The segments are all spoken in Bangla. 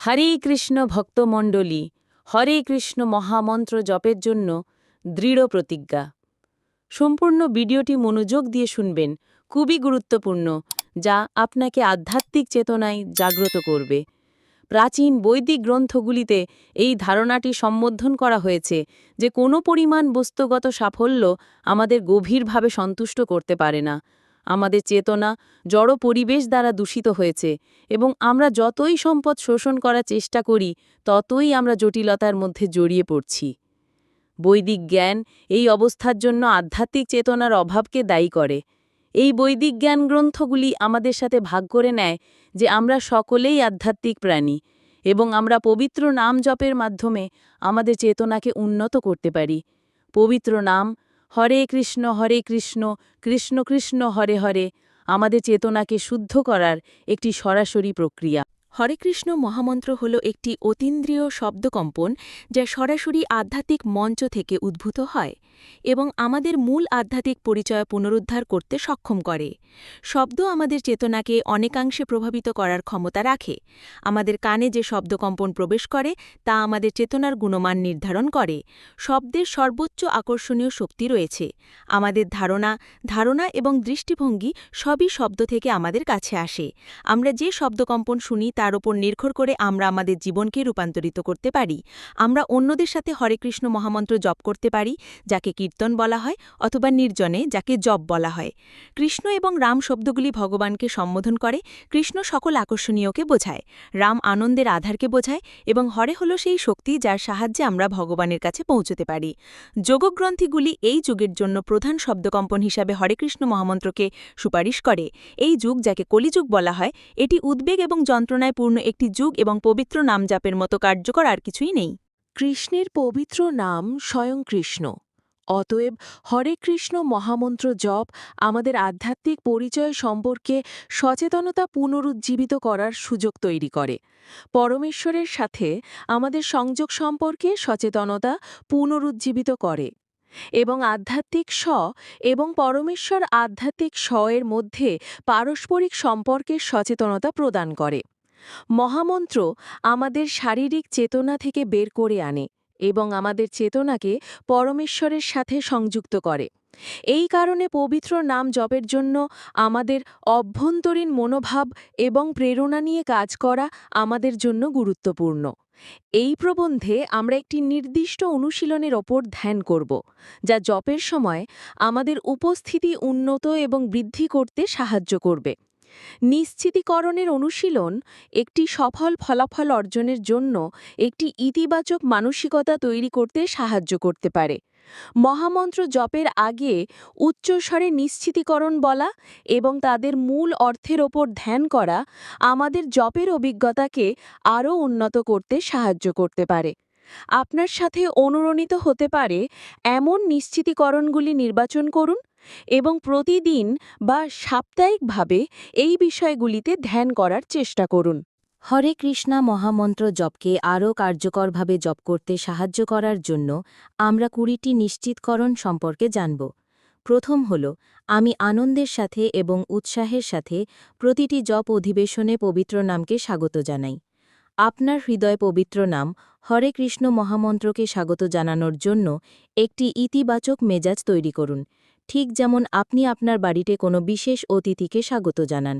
হরে কৃষ্ণ ভক্তমণ্ডলী, হরে কৃষ্ণ মহামন্ত্র জপের জন্য দৃঢ় প্রতিজ্ঞা। সম্পূর্ণ ভিডিওটি মনোযোগ দিয়ে শুনবেন, খুবই গুরুত্বপূর্ণ, যা আপনাকে আধ্যাত্মিক চেতনায় জাগ্রত করবে। প্রাচীন বৈদিক গ্রন্থগুলিতে এই ধারণাটি সম্বোধন করা হয়েছে যে কোনো পরিমাণ বস্তুগত সাফল্য আমাদের গভীরভাবে সন্তুষ্ট করতে পারে না। আমাদের চেতনা জড় পরিবেশ দ্বারা দূষিত হয়েছে এবং আমরা যতই সম্পদ শোষণ করার চেষ্টা করি ততই আমরা জটিলতার মধ্যে জড়িয়ে পড়ছি। বৈদিক জ্ঞান এই অবস্থার জন্য আধ্যাত্মিক চেতনার অভাবকে দায়ী করে। এই বৈদিক জ্ঞান গ্রন্থগুলি আমাদের সাথে ভাগ করে নেয় যে আমরা সকলেই আধ্যাত্মিক প্রাণী এবং আমরা পবিত্র নাম জপের মাধ্যমে আমাদের চেতনাকে উন্নত করতে পারি। পবিত্র নাম হরে কৃষ্ণ কৃষ্ণ কৃষ্ণ হরে হরে আমাদের চেতনাকে শুদ্ধ করার একটি সরাসরি প্রক্রিয়া। হরে কৃষ্ণ মহামন্ত্র হল একটি অতীন্দ্রিয় শব্দকম্পন যা সরাসরি আধ্যাত্মিক মঞ্চ থেকে উদ্ভূত হয় এবং আমাদের মূল আধ্যাত্মিক পরিচয় পুনরুদ্ধার করতে সক্ষম করে। শব্দ আমাদের চেতনাকে অনেকাংশে প্রভাবিত করার ক্ষমতা রাখে। আমাদের কানে যে শব্দকম্পন প্রবেশ করে তা আমাদের চেতনার গুণমান নির্ধারণ করে। শব্দের সর্বোচ্চ আকর্ষণীয় শক্তি রয়েছে। আমাদের ধারণা এবং দৃষ্টিভঙ্গি সবই শব্দ থেকে আমাদের কাছে আসে। আমরা যে শব্দকম্পন শুনি তার উপর নির্ভর করে আমরা আমাদের জীবনকে রূপান্তরিত করতে পারি। আমরা অন্যদের সাথে হরে কৃষ্ণ মহামন্ত্র জপ করতে পারি, যাকে কীর্তন বলা হয়, অথবা নির্জনে, যাকে জপ বলা হয়। কৃষ্ণ এবং রাম শব্দগুলি ভগবানকে সম্বোধন করে। কৃষ্ণ সকল আকর্ষণীয়কে বোঝায়, রাম আনন্দের আধারকে বোঝায় এবং হরে হল সেই শক্তি যার সাহায্যে আমরা ভগবানের কাছে পৌঁছতে পারি। যোগগ্রন্থিগুলি এই যুগের জন্য প্রধান শব্দকম্পন হিসাবে হরে কৃষ্ণ মহামন্ত্রকে সুপারিশ করে। এই যুগ, যাকে কলিযুগ বলা হয়, এটি উদ্বেগ এবং যন্ত্রণায় পূর্ণ একটি যুগ এবং পবিত্র নাম জাপের মতো কার্যকর আর কিছুই নেই। কৃষ্ণের পবিত্র নাম স্বয়ং কৃষ্ণ। অতএব হরে কৃষ্ণ মহামন্ত্র জপ আমাদের আধ্যাত্মিক পরিচয় সম্পর্কে সচেতনতা পুনরুজ্জীবিত করার সুযোগ তৈরি করে। পরমেশ্বরের সাথে আমাদের সংযোগ সম্পর্কে সচেতনতা পুনরুজ্জীবিত করে এবং আধ্যাত্মিক এবং পরমেশ্বর আধ্যাত্মিক এর মধ্যে পারস্পরিক সম্পর্কের সচেতনতা প্রদান করে। মহামন্ত্র আমাদের শারীরিক চেতনা থেকে বের করে আনে এবং আমাদের চেতনাকে পরমেশ্বরের সাথে সংযুক্ত করে। এই কারণে পবিত্র নাম জপের জন্য আমাদের অভ্যন্তরীণ মনোভাব এবং প্রেরণা নিয়ে কাজ করা আমাদের জন্য গুরুত্বপূর্ণ। এই প্রবন্ধে আমরা একটি নির্দিষ্ট অনুশীলনের ওপর ধ্যান করব, যা জপের সময় আমাদের উপস্থিতি উন্নত এবং বৃদ্ধি করতে সাহায্য করবে। নিশ্চিতীকরণের অনুশীলন একটি সফল ফলাফল অর্জনের জন্য একটি ইতিবাচক মানসিকতা তৈরি করতে সাহায্য করতে পারে। মহামন্ত্র জপের আগে উচ্চস্বরে নিশ্চিতীকরণ বলা এবং তাদের মূল অর্থের ওপর ধ্যান করা আমাদের জপের অভিজ্ঞতাকে আরও উন্নত করতে সাহায্য করতে পারে। আপনার সাথে অনুরণিত হতে পারে এমন নিশ্চিতীকরণগুলি নির্বাচন করুন এবং প্রতিদিন বা সাপ্তাহিকভাবে এই বিষয়গুলিতে ধ্যান করার চেষ্টা করুন। হরে কৃষ্ণা মহামন্ত্র জপকে আরও কার্যকরভাবে জপ করতে সাহায্য করার জন্য আমরা ২০টি নিশ্চিতকরণ সম্পর্কে জানব। প্রথম হল, আমি আনন্দের সাথে এবং উৎসাহের সাথে প্রতিটি জপ অধিবেশনে পবিত্র নামকে স্বাগত জানাই। আপনার হৃদয় পবিত্র নাম হরে কৃষ্ণ মহামন্ত্রকে স্বাগত জানানোর জন্য একটি ইতিবাচক মেজাজ তৈরি করুন, ঠিক যেমন আপনি আপনার বাড়িতে কোনো বিশেষ অতিথিকে স্বাগত জানান।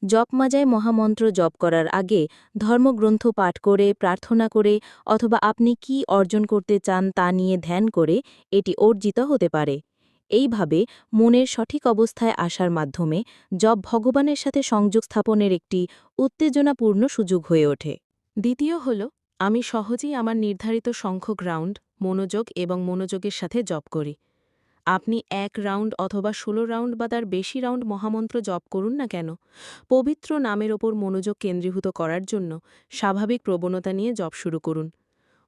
জপমাজায় মহামন্ত্র জপ করার আগে ধর্মগ্রন্থ পাঠ করে, প্রার্থনা করে অথবা আপনি কি অর্জন করতে চান তা নিয়ে ধ্যান করে এটি অর্জিত হতে পারে। এইভাবে মনের সঠিক অবস্থায় আসার মাধ্যমে জপ ভগবানের সাথে সংযোগ স্থাপনের একটি উত্তেজনাপূর্ণ সুযোগ হয়ে ওঠে। দ্বিতীয় হল, আমি সহজেই আমার নির্ধারিত সংখ্যক রাউন্ড মনোযোগ এবং মনোযোগের সাথে জপ করি। আপনি ১ রাউন্ড অথবা ১৬ রাউন্ড বা তার বেশি রাউন্ড মহামন্ত্র জপ করুন না কেন, পবিত্র নামের ওপর মনোযোগ কেন্দ্রীভূত করার জন্য স্বাভাবিক প্রবণতা নিয়ে জপ শুরু করুন।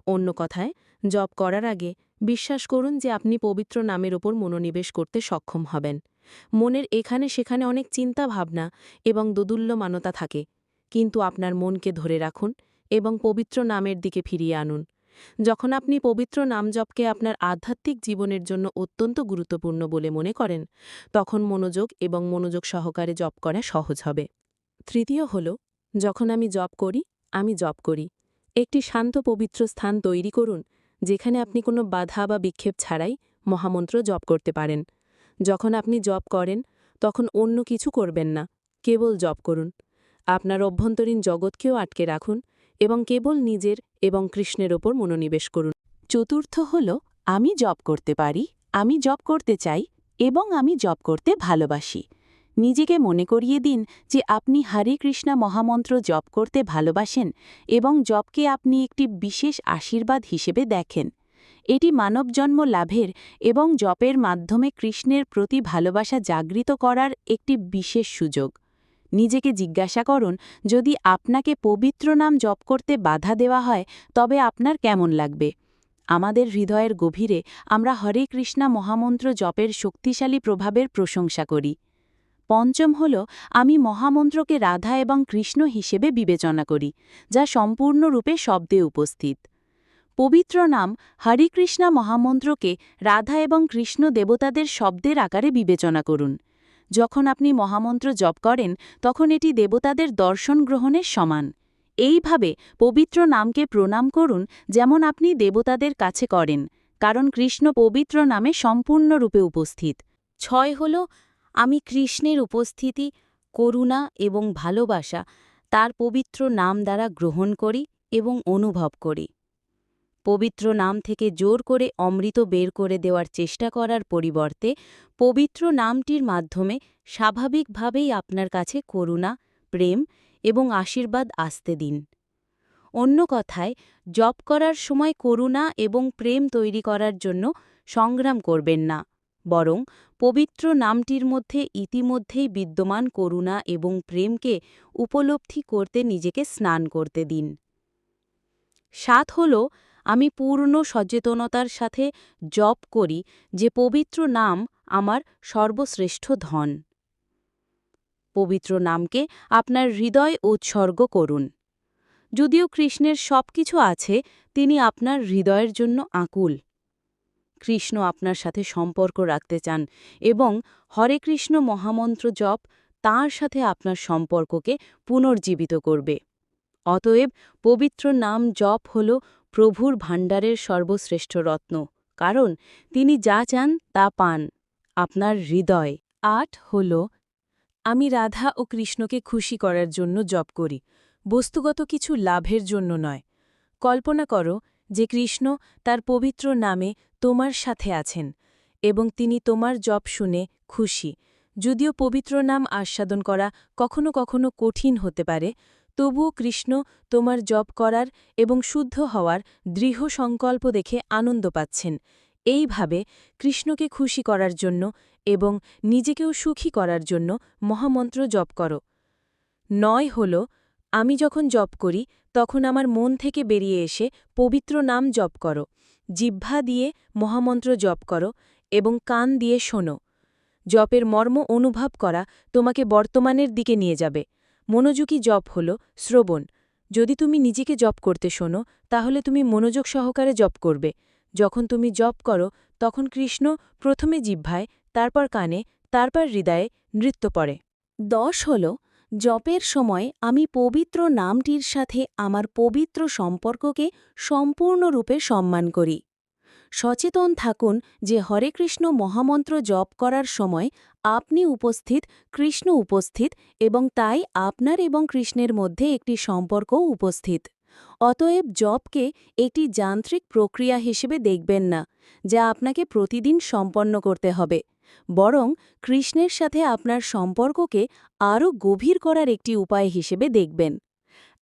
অন্য কথায়, জপ করার আগে বিশ্বাস করুন যে আপনি পবিত্র নামের ওপর মনোনিবেশ করতে সক্ষম হবেন। মনের এখানে সেখানে অনেক চিন্তা ভাবনা এবং দোদুল্যমানতা থাকে, কিন্তু আপনার মনকে ধরে রাখুন এবং পবিত্র নামের দিকে ফিরিয়ে আনুন। যখন আপনি পবিত্র নাম জপকে আপনার আধ্যাত্মিক জীবনের জন্য অত্যন্ত গুরুত্বপূর্ণ বলে মনে করেন, তখন মনোযোগ এবং মনোযোগ সহকারে জপ করা সহজ হবে। তৃতীয় হল, যখন আমি জপ করি, আমি জপ করি। একটি শান্ত পবিত্র স্থান তৈরি করুন, যেখানে আপনি কোনো বাধা বা বিক্ষেপ ছাড়াই মহামন্ত্র জপ করতে পারেন। যখন আপনি জপ করেন, তখন অন্য কিছু করবেন না, কেবল জপ করুন। আপনার অভ্যন্তরীণ জগৎকেও আটকে রাখুন এবং কেবল নিজের এবং কৃষ্ণের ওপর মনোনিবেশ করুন। চতুর্থ হল, আমি জপ করতে পারি, আমি জপ করতে চাই এবং আমি জপ করতে ভালোবাসি। নিজেকে মনে করিয়ে দিন যে আপনি হরে কৃষ্ণ মহামন্ত্র জপ করতে ভালোবাসেন এবং জপকে আপনি একটি বিশেষ আশীর্বাদ হিসেবে দেখেন। এটি মানবজন্ম লাভের এবং জপের মাধ্যমে কৃষ্ণের প্রতি ভালোবাসা জাগৃত করার একটি বিশেষ সুযোগ। নিজেকে জিজ্ঞাসা করুন, যদি আপনাকে পবিত্র নাম জপ করতে বাধা দেওয়া হয়, তবে আপনার কেমন লাগবে? আমাদের হৃদয়ের গভীরে আমরা হরে কৃষ্ণ মহামন্ত্র জপের শক্তিশালী প্রভাবের প্রশংসা করি। পঞ্চম হল, আমি মহামন্ত্রকে রাধা এবং কৃষ্ণ হিসেবে বিবেচনা করি, যা সম্পূর্ণরূপে শব্দে উপস্থিত। পবিত্র নাম হরে কৃষ্ণ মহামন্ত্রকে রাধা এবং কৃষ্ণ দেবতাদের শব্দের আকারে বিবেচনা করুন। যখন আপনি মহামন্ত্র জপ করেন, তখন এটি দেবতাদের দর্শন গ্রহণের সমান। এইভাবে পবিত্র নামকে প্রণাম করুন, যেমন আপনি দেবতাদের কাছে করেন, কারণ কৃষ্ণ পবিত্র নামে সম্পূর্ণরূপে উপস্থিত। 6 হল, আমি কৃষ্ণের উপস্থিতি, করুণা এবং ভালোবাসা তার পবিত্র নাম দ্বারা গ্রহণ করি এবং অনুভব করি। পবিত্র নাম থেকে জোর করে অমৃত বের করে দেওয়ার চেষ্টা করার পরিবর্তে পবিত্র নামটির মাধ্যমে স্বাভাবিকভাবেই আপনার কাছে করুণা, প্রেম এবং আশীর্বাদ আসতে দিন। অন্য কথায়, জপ করার সময় করুণা এবং প্রেম তৈরি করার জন্য সংগ্রাম করবেন না, বরং পবিত্র নামটির মধ্যে ইতিমধ্যেই বিদ্যমান করুণা এবং প্রেমকে উপলব্ধি করতে নিজেকে স্নান করতে দিন। 7 হল, আমি পূর্ণ সচেতনতার সাথে জপ করি যে পবিত্র নাম আমার সর্বশ্রেষ্ঠ ধন। পবিত্র নামকে আপনার হৃদয় উৎসর্গ করুন। যদিও কৃষ্ণের সবকিছু আছে, তিনি আপনার হৃদয়ের জন্য আকুল। কৃষ্ণ আপনার সাথে সম্পর্ক রাখতে চান এবং হরে কৃষ্ণ মহামন্ত্র জপ তাঁর সাথে আপনার সম্পর্ককে পুনর্জীবিত করবে। অতএব পবিত্র নাম জপ হল প্রভুর ভাণ্ডারের সর্বশ্রেষ্ঠ রত্ন, কারণ তিনি যা চান তা পান, আপনার হৃদয়। 8 হল, আমি রাধা ও কৃষ্ণকে খুশি করার জন্য জপ করি, বস্তুগত কিছু লাভের জন্য নয়। কল্পনা করো যে কৃষ্ণ তার পবিত্র নামে তোমার সাথে আছেন এবং তিনি তোমার জপ শুনে খুশি। যদিও পবিত্র নাম আস্বাদন করা কখনো কখনো কঠিন হতে পারে, তবুও কৃষ্ণ তোমার জপ করার এবং শুদ্ধ হওয়ার দৃঢ় সংকল্প দেখে আনন্দ পাচ্ছেন। এইভাবে কৃষ্ণকে খুশি করার জন্য এবং নিজেকেও সুখী করার জন্য মহামন্ত্র জপ করো। 9 হল, আমি যখন জপ করি তখন আমার মন থেকে বেরিয়ে এসে পবিত্র নাম জপ করো। জিহ্বা দিয়ে মহামন্ত্র জপ করো এবং কান দিয়ে শোনো। জপের মর্ম অনুভব করা তোমাকে বর্তমানের দিকে নিয়ে যাবে। মনোযোগী জপ হল শ্রবণ। যদি তুমি নিজেকে জপ করতে শোনো, তাহলে তুমি মনোযোগ সহকারে জপ করবে। যখন তুমি জপ করো, তখন কৃষ্ণ প্রথমে জিহ্বায়, তারপর কানে, তারপর হৃদয়ে নৃত্য করে। 10 হল, জপের সময় আমি পবিত্র নামটির সাথে আমার পবিত্র সম্পর্ককে সম্পূর্ণরূপে সম্মান করি। সচেতন থাকুন যে হরে কৃষ্ণ মহামন্ত্র জপ করার সময় আপনি উপস্থিত, কৃষ্ণ উপস্থিত এবং তাই আপনার এবং কৃষ্ণের মধ্যে একটি সম্পর্কও উপস্থিত। অতএব জপকে একটি যান্ত্রিক প্রক্রিয়া হিসেবে দেখবেন না, যা আপনাকে প্রতিদিন সম্পন্ন করতে হবে, বরং কৃষ্ণের সাথে আপনার সম্পর্ককে আরও গভীর করার একটি উপায় হিসেবে দেখবেন।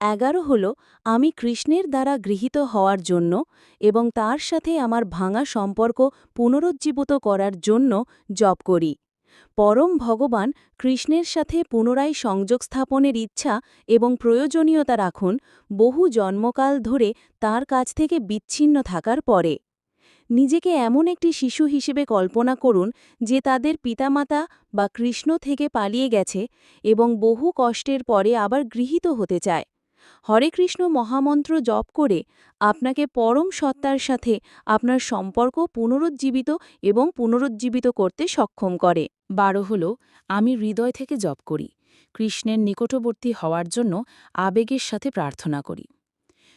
11 হল, আমি কৃষ্ণের দ্বারা গৃহীত হওয়ার জন্য এবং তার সাথে আমার ভাঙা সম্পর্ক পুনরুজ্জীবিত করার জন্য জপ করি। পরম ভগবান কৃষ্ণের সাথে পুনরায় সংযোগ স্থাপনের ইচ্ছা এবং প্রয়োজনীয়তা রাখুন বহু জন্মকাল ধরে তার কাছ থেকে বিচ্ছিন্ন থাকার পরে। নিজেকে এমন একটি শিশু হিসেবে কল্পনা করুন যে তাদের পিতামাতা বা কৃষ্ণ থেকে পালিয়ে গেছে এবং বহু কষ্টের পরে আবার গৃহীত হতে চায়। হরে কৃষ্ণ মহামন্ত্র জপ করে আপনাকে পরম সত্তার সাথে আপনার সম্পর্ক পুনরুজ্জীবিত এবং পুনরুজ্জীবিত করতে সক্ষম করে। 12 হল, আমি হৃদয় থেকে জপ করি। কৃষ্ণের নিকটবর্তী হওয়ার জন্য আবেগের সাথে প্রার্থনা করি।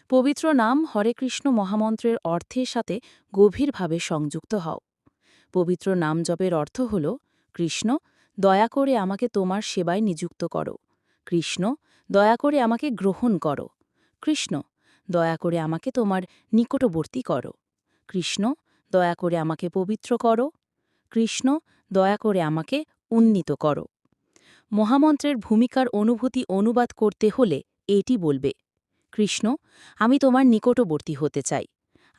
পবিত্র নাম হরে কৃষ্ণ মহামন্ত্রের অর্থের সাথে গভীরভাবে সংযুক্ত হও। পবিত্র নাম জপের অর্থ হল, কৃষ্ণ, দয়া করে আমাকে তোমার সেবায় নিযুক্ত করো। কৃষ্ণ, দয়া করে আমাকে গ্রহণ করো। কৃষ্ণ, দয়া করে আমাকে তোমার নিকটবর্তী করো। কৃষ্ণ, দয়া করে আমাকে পবিত্র করো। কৃষ্ণ, দয়া করে আমাকে উন্নীত করো। মহামন্ত্রের ভূমিকার অনুভূতি অনুবাদ করতে হলে এটি বলবে, কৃষ্ণ, আমি তোমার নিকটবর্তী হতে চাই।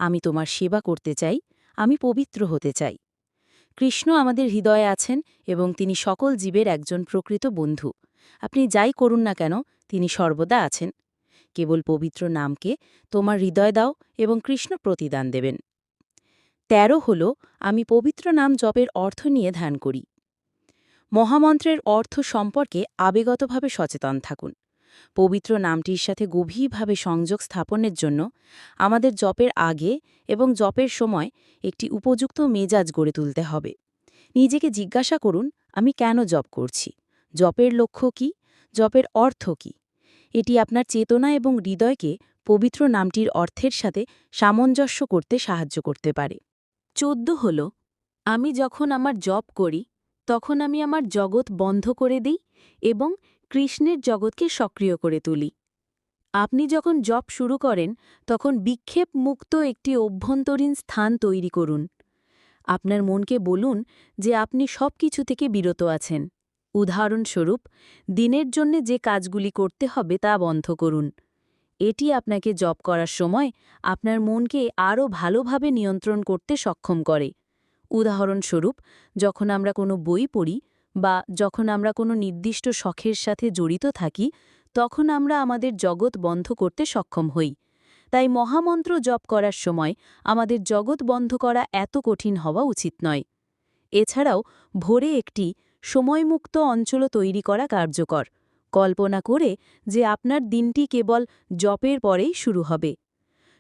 আমি তোমার সেবা করতে চাই। আমি পবিত্র হতে চাই। কৃষ্ণ আমাদের হৃদয়ে আছেন এবং তিনি সকল জীবের একজন প্রকৃত বন্ধু। আপনি যাই করুন না কেন, তিনি সর্বদা আছেন। কেবল পবিত্র নামকে তোমার হৃদয় দাও এবং কৃষ্ণ প্রতিদান দেবেন। ১৩ হল, আমি পবিত্র নাম জপের অর্থ নিয়ে ধ্যান করি। মহামন্ত্রের অর্থ সম্পর্কে আবেগতভাবে সচেতন থাকুন। পবিত্র নামটির সাথে গভীরভাবে সংযোগ স্থাপনের জন্য আমাদের জপের আগে এবং জপের সময় একটি উপযুক্ত মেজাজ গড়ে তুলতে হবে। নিজেকে জিজ্ঞাসা করুন, আমি কেন জপ করছি? জপের লক্ষ্য কি? জপের অর্থ কি? এটি আপনার চেতনা এবং হৃদয়কে পবিত্র নামটির অর্থের সাথে সামঞ্জস্য করতে সাহায্য করতে পারে। ১৪ হল, আমি যখন আমার জপ করি তখন আমি আমার জগৎ বন্ধ করে দিই এবং কৃষ্ণের জগৎকে সক্রিয় করে তুলি। আপনি যখন জপ শুরু করেন তখন বিক্ষেপ মুক্ত একটি অভ্যন্তরীণ স্থান তৈরি করুন। আপনার মনকে বলুন যে আপনি সব কিছু থেকে বিরত আছেন। উদাহরণস্বরূপ, দিনের জন্য যে কাজগুলি করতে হবে তা বন্ধ করুন। এটি আপনাকে জপ করার সময় আপনার মনকে আরও ভালোভাবে নিয়ন্ত্রণ করতে সক্ষম করে। উদাহরণস্বরূপ, যখন আমরা কোনো বই পড়ি বা যখন আমরা কোনো নির্দিষ্ট শখের সাথে জড়িত থাকি, তখন আমরা আমাদের জগৎ বন্ধ করতে সক্ষম হই। তাই মহামন্ত্র জপ করার সময় আমাদের জগৎ বন্ধ করা এত কঠিন হওয়া উচিত নয়। এছাড়াও ভোরে একটি সময়মুক্ত অঞ্চল তৈরি করা কার্যকর। কল্পনা করে যে আপনার দিনটি কেবল জপের পরেই শুরু হবে।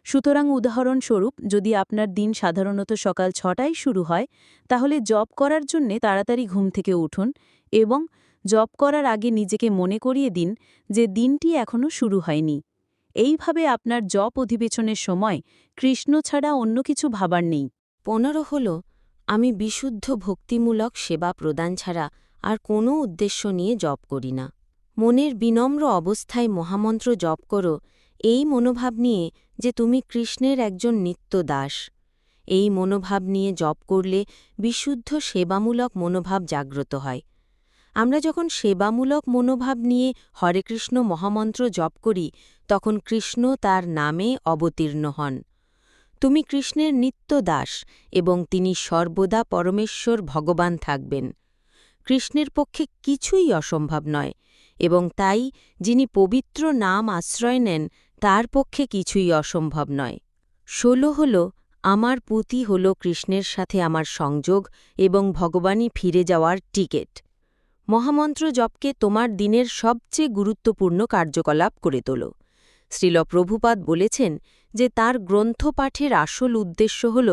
সুতরাং উদাহরণস্বরূপ, যদি আপনার দিন সাধারণত সকাল ৬টায় শুরু হয়, তাহলে জপ করার জন্যে তাড়াতাড়ি ঘুম থেকে উঠুন এবং জপ করার আগে নিজেকে মনে করিয়ে দিন যে দিনটি এখনও শুরু হয়নি। এইভাবে আপনার জপ অধিবেশনের সময় কৃষ্ণ ছাড়া অন্য কিছু ভাবার নেই। ১৫ হল, আমি বিশুদ্ধ ভক্তিমূলক সেবা প্রদান ছাড়া আর কোনো উদ্দেশ্য নিয়ে জপ করি না। মনের বিনম্র অবস্থায় মহামন্ত্র জপ করো, এই মনোভাব নিয়ে যে তুমি কৃষ্ণের একজন নিত্য দাস। এই মনোভাব নিয়ে জপ করলে বিশুদ্ধ সেবামূলক মনোভাব জাগ্রত হয়। আমরা যখন সেবামূলক মনোভাব নিয়ে হরে কৃষ্ণ মহামন্ত্র জপ করি, তখন কৃষ্ণ তার নামে অবতীর্ণ হন। তুমি কৃষ্ণের নিত্য দাস এবং তিনি সর্বদা পরমেশ্বর ভগবান থাকবেন। কৃষ্ণের পক্ষে কিছুই অসম্ভব নয় এবং তাই যিনি পবিত্র নাম আশ্রয় নেন তার পক্ষে কিছুই অসম্ভব নয়। ১৬ হল, আমার পুঁতি হল কৃষ্ণের সাথে আমার সংযোগ এবং ভগবানই ফিরে যাওয়ার টিকেট। মহামন্ত্র জপকে তোমার দিনের সবচেয়ে গুরুত্বপূর্ণ কার্যকলাপ করে তোলো। শ্রীল প্রভুপাদ বলেছেন যে তার গ্রন্থ পাঠের আসল উদ্দেশ্য হল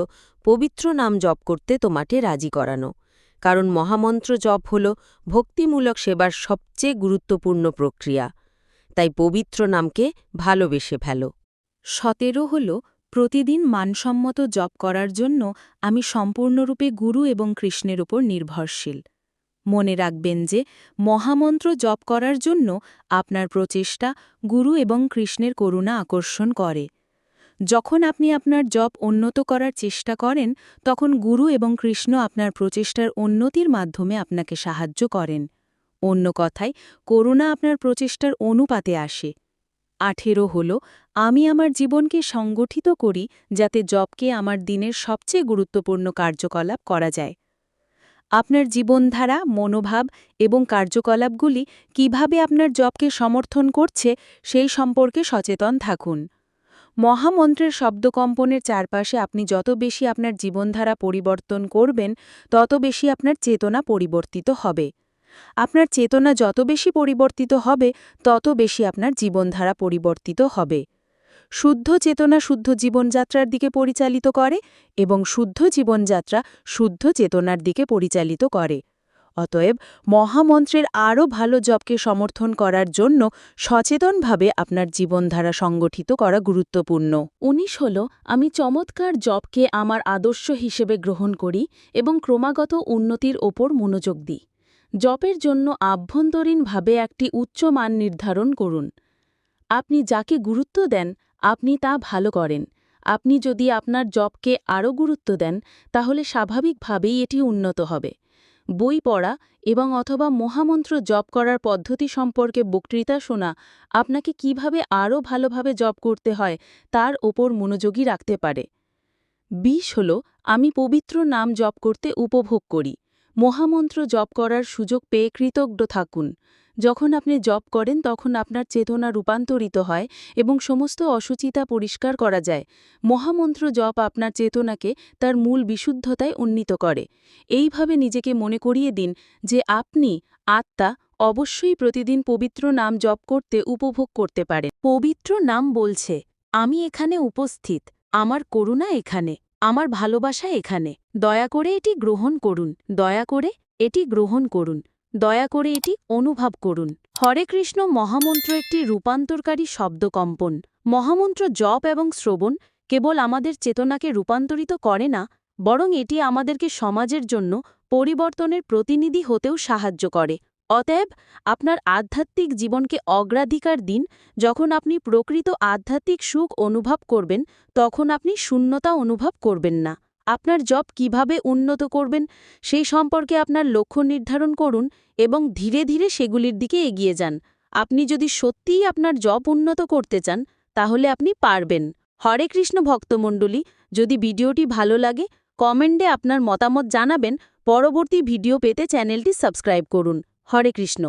পবিত্র নাম জপ করতে তোমাকে রাজি করানো, কারণ মহামন্ত্র জপ হল ভক্তিমূলক সেবার সবচেয়ে গুরুত্বপূর্ণ প্রক্রিয়া। তাই পবিত্র নামকে ভালোবেসে ফেলো। ১৭ হল, প্রতিদিন মানসম্মত জপ করার জন্য আমি সম্পূর্ণরূপে গুরু এবং কৃষ্ণের উপর নির্ভরশীল। মনে রাখবেন যে মহামন্ত্র জপ করার জন্য আপনার প্রচেষ্টা গুরু এবং কৃষ্ণের করুণা আকর্ষণ করে। যখন আপনি আপনার জপ উন্নত করার চেষ্টা করেন, তখন গুরু এবং কৃষ্ণ আপনার প্রচেষ্টার উন্নতির মাধ্যমে আপনাকে সাহায্য করেন। অন্য কথায়, করুণা আপনার প্রচেষ্টার অনুপাতে আসে। ১৮ হল, আমি আমার জীবনকে সংগঠিত করি যাতে জপকে আমার দিনের সবচেয়ে গুরুত্বপূর্ণ কার্যকলাপ করা যায়। আপনার জীবনধারা, মনোভাব এবং কার্যকলাপগুলি কিভাবে আপনার জপকে সমর্থন করছে সেই সম্পর্কে সচেতন থাকুন। মহামন্ত্রের শব্দকম্পনের চারপাশে আপনি যত বেশি আপনার জীবনধারা পরিবর্তন করবেন, তত বেশি আপনার চেতনা পরিবর্তিত হবে। আপনার চেতনা যত বেশি পরিবর্তিত হবে, তত বেশি আপনার জীবনধারা পরিবর্তিত হবে। শুদ্ধ চেতনা শুদ্ধ জীবনযাত্রার দিকে পরিচালিত করে এবং শুদ্ধ জীবনযাত্রা শুদ্ধ চেতনার দিকে পরিচালিত করে। অতএব মহামন্ত্রের আরও ভালো জপকে সমর্থন করার জন্য সচেতনভাবে আপনার জীবনধারা সংগঠিত করা গুরুত্বপূর্ণ। 19 হল আমি চমৎকার জপকে আমার আদর্শ হিসেবে গ্রহণ করি এবং ক্রমাগত উন্নতির ওপর মনোযোগ দিই। জপের জন্য আভ্যন্তরীণভাবে একটি উচ্চ মান নির্ধারণ করুন। আপনি যাকে গুরুত্ব দেন আপনি তা ভালো করেন। আপনি যদি আপনার জপকে আরও গুরুত্ব দেন তাহলে স্বাভাবিকভাবেই এটি উন্নত হবে। বই পড়া এবং অথবা মহামন্ত্র জপ করার পদ্ধতি সম্পর্কে বক্তৃতা শোনা আপনাকে কিভাবে আরও ভালোভাবে জপ করতে হয় তার ওপর মনোযোগী রাখতে পারে। 20 হল আমি পবিত্র নাম জপ করতে উপভোগ করি। মহামন্ত্র জপ করার সুযোগ পেয়ে কৃতজ্ঞ থাকুন। যখন আপনি জপ করেন তখন আপনার চেতনা রূপান্তরিত হয় এবং সমস্ত অসুচিতা পরিষ্কার করা যায়। মহামন্ত্র জপ আপনার চেতনাকে তার মূল বিশুদ্ধতায় উন্নীত করে। এইভাবে নিজেকে মনে করিয়ে দিন যে আপনি আত্মা অবশ্যই প্রতিদিন পবিত্র নাম জপ করতে উপভোগ করতে পারেন। পবিত্র নাম বলছে, আমি এখানে উপস্থিত, আমার করুণা এখানে, আমার ভালোবাসা এখানে। দয়া করে এটি গ্রহণ করুন, দয়া করে এটি গ্রহণ করুন, দয়া করে এটি অনুভব করুন। হরে কৃষ্ণ মহামন্ত্র একটি রূপান্তরকারী শব্দকম্পন। মহামন্ত্র জপ এবং শ্রবণ কেবল আমাদের চেতনাকে রূপান্তরিত করে না, বরং এটি আমাদেরকে সমাজের জন্য পরিবর্তনের প্রতিনিধি হতেও সাহায্য করে। অতএব আপনার আধ্যাত্মিক জীবনকে অগ্রাধিকার দিন। যখন আপনি প্রকৃত আধ্যাত্মিক সুখ অনুভব করবেন তখন আপনি শূন্যতা অনুভব করবেন না। আপনার জপ কিভাবে উন্নত করবেন সেই সম্পর্কে আপনার লক্ষ্য নির্ধারণ করুন এবং ধীরে ধীরে সেগুলির দিকে এগিয়ে যান। আপনি যদি সত্যিই আপনার জপ উন্নত করতে চান তাহলে আপনি পারবেন। হরে কৃষ্ণ ভক্তমণ্ডলী, যদি ভিডিওটি ভালো লাগে কমেন্টে আপনার মতামত জানাবেন। পরবর্তী ভিডিও পেতে চ্যানেলটি সাবস্ক্রাইব করুন। হরে কৃষ্ণ।